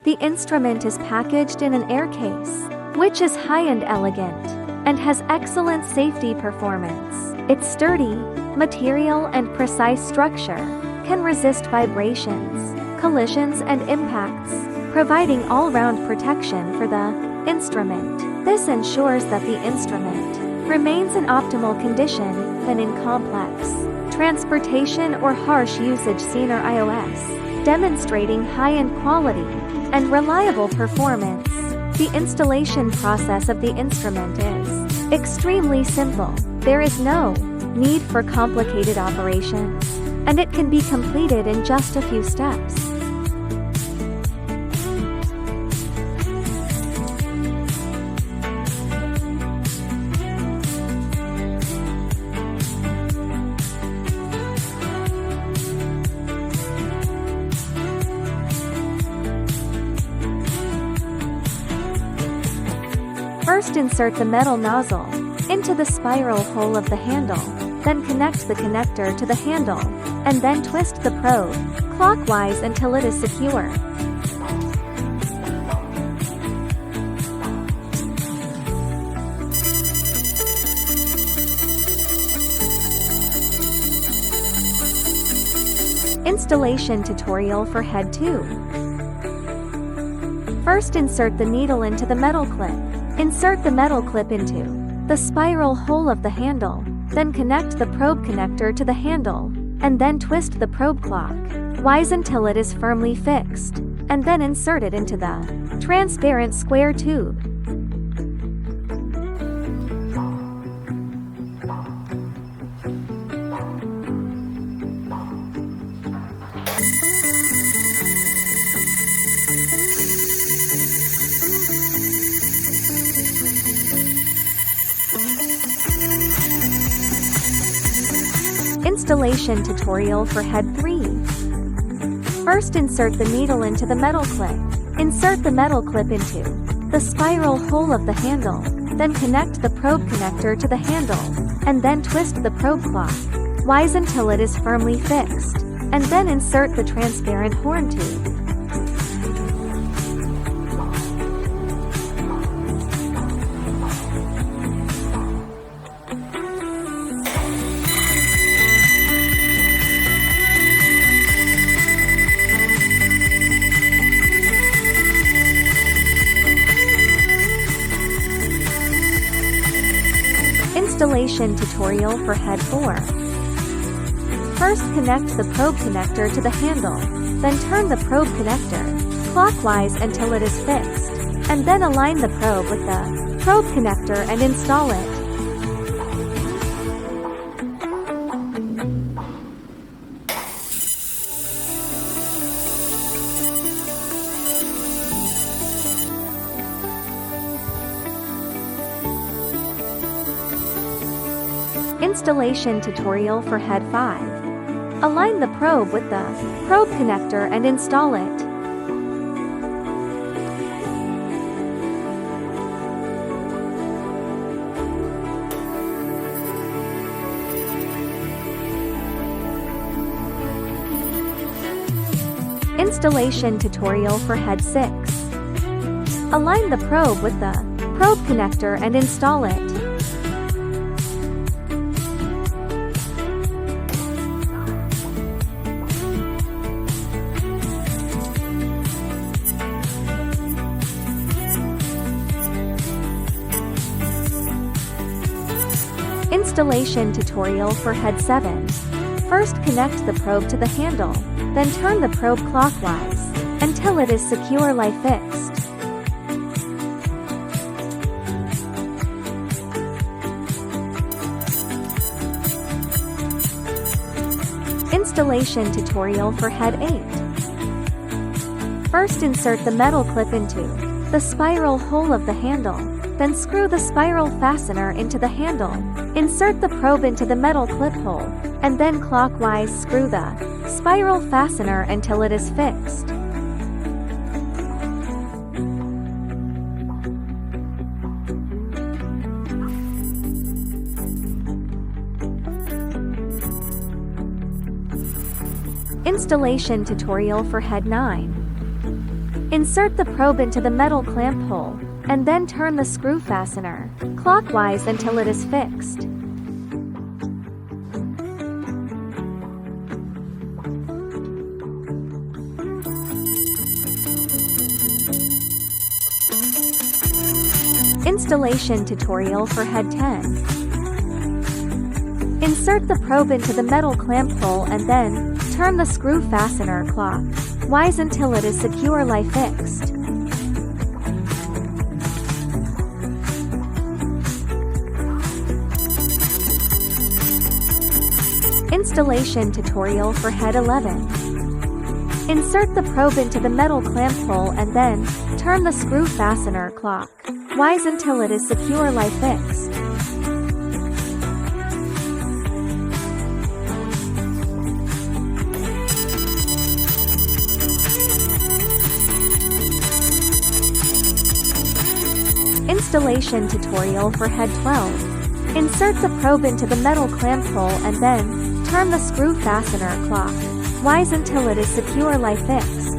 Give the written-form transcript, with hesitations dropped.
The instrument is packaged in an air case, which is high and elegant, and has excellent safety performance. Its sturdy material and precise structure can resist vibrations, collisions and impacts, providing all-round protection for the instrument. This ensures that the instrument remains in optimal condition when in complex transportation or harsh usage seen or iOS, demonstrating high-end quality and reliable performance. The installation process of the instrument is extremely simple. There is no need for complicated operations, and it can be completed in just a few steps. First, insert the metal nozzle into the spiral hole of the handle, then connect the connector to the handle, and then twist the probe clockwise until it is secure. Installation tutorial for head 2. First, insert the needle into the metal clip. Insert the metal clip into the spiral hole of the handle, then connect the probe connector to the handle, and then twist the probe clockwise until it is firmly fixed, and then insert it into the transparent square tube. Installation tutorial for head 3. First, insert the needle into the metal clip. Insert the metal clip into the spiral hole of the handle, then connect the probe connector to the handle, and then twist the probe clockwise until it is firmly fixed, and then insert the transparent horn tube. Installation tutorial for head 4. First, connect the probe connector to the handle, then turn the probe connector clockwise until it is fixed, and then align the probe with the probe connector and install it. Installation tutorial for head 5. Align the probe with the probe connector and install it. Installation tutorial for head 6. Align the probe with the probe connector and install it. Installation tutorial for head 7. First, connect the probe to the handle, then turn the probe clockwise until it is securely fixed. Installation tutorial for head 8. First, insert the metal clip into the spiral hole of the handle, then screw the spiral fastener into the handle. Insert the probe into the metal clip hole, and then clockwise screw the spiral fastener until it is fixed. Installation tutorial for head 9. Insert the probe into the metal clamp hole, and then turn the screw fastener clockwise until it is fixed. Installation tutorial for head 10. Insert the probe into the metal clamp hole and then turn the screw fastener clockwise until it is securely fixed. Installation tutorial for head 11. Insert the probe into the metal clamp hole and then turn the screw fastener clockwise until it is securely fixed. Installation tutorial for head 12. Insert the probe into the metal clamp hole and then turn the screw fastener clockwise until it is securely fixed.